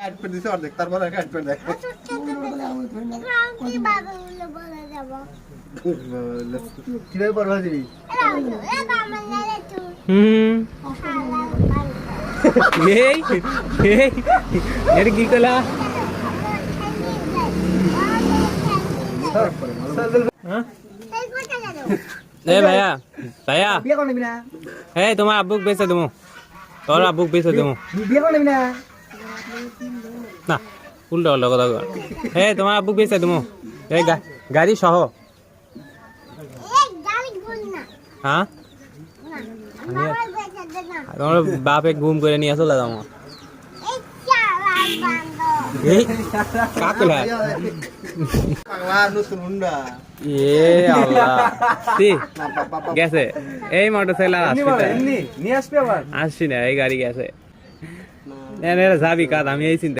Add করে দিছে অর্ধেক, তারপর অ্যাড করে দেখ। কিভাবে পড়বা দিবি? এই এই এর কি কলা? এ ভাইয়া ভাইয়া বিয়ে করে নিবি না? এই তোমার আব্বুক বেচে দেবো, তোর আব্বুক বেচে দেবো বিয়ে করে নিবি না? না, উল্টো উল্টো কথা কর। এই তোমার আব্বুক বেচে দেবো, এই গাড়ি সহ। হ্যাঁ তোমার বাপে ঘুম করে নিয়ে চলে যাবো। এই কাকুলা পাগলা নতুন হুন্ডা। এ আল্লাহ সি গেছে এই মোটরসাইকেল আর আসবি না, এমনি নিয়ে আসবি আবার। আসছি না, এই গাড়ি গেছে। যাবি কাজ, আমি এই চিন্তা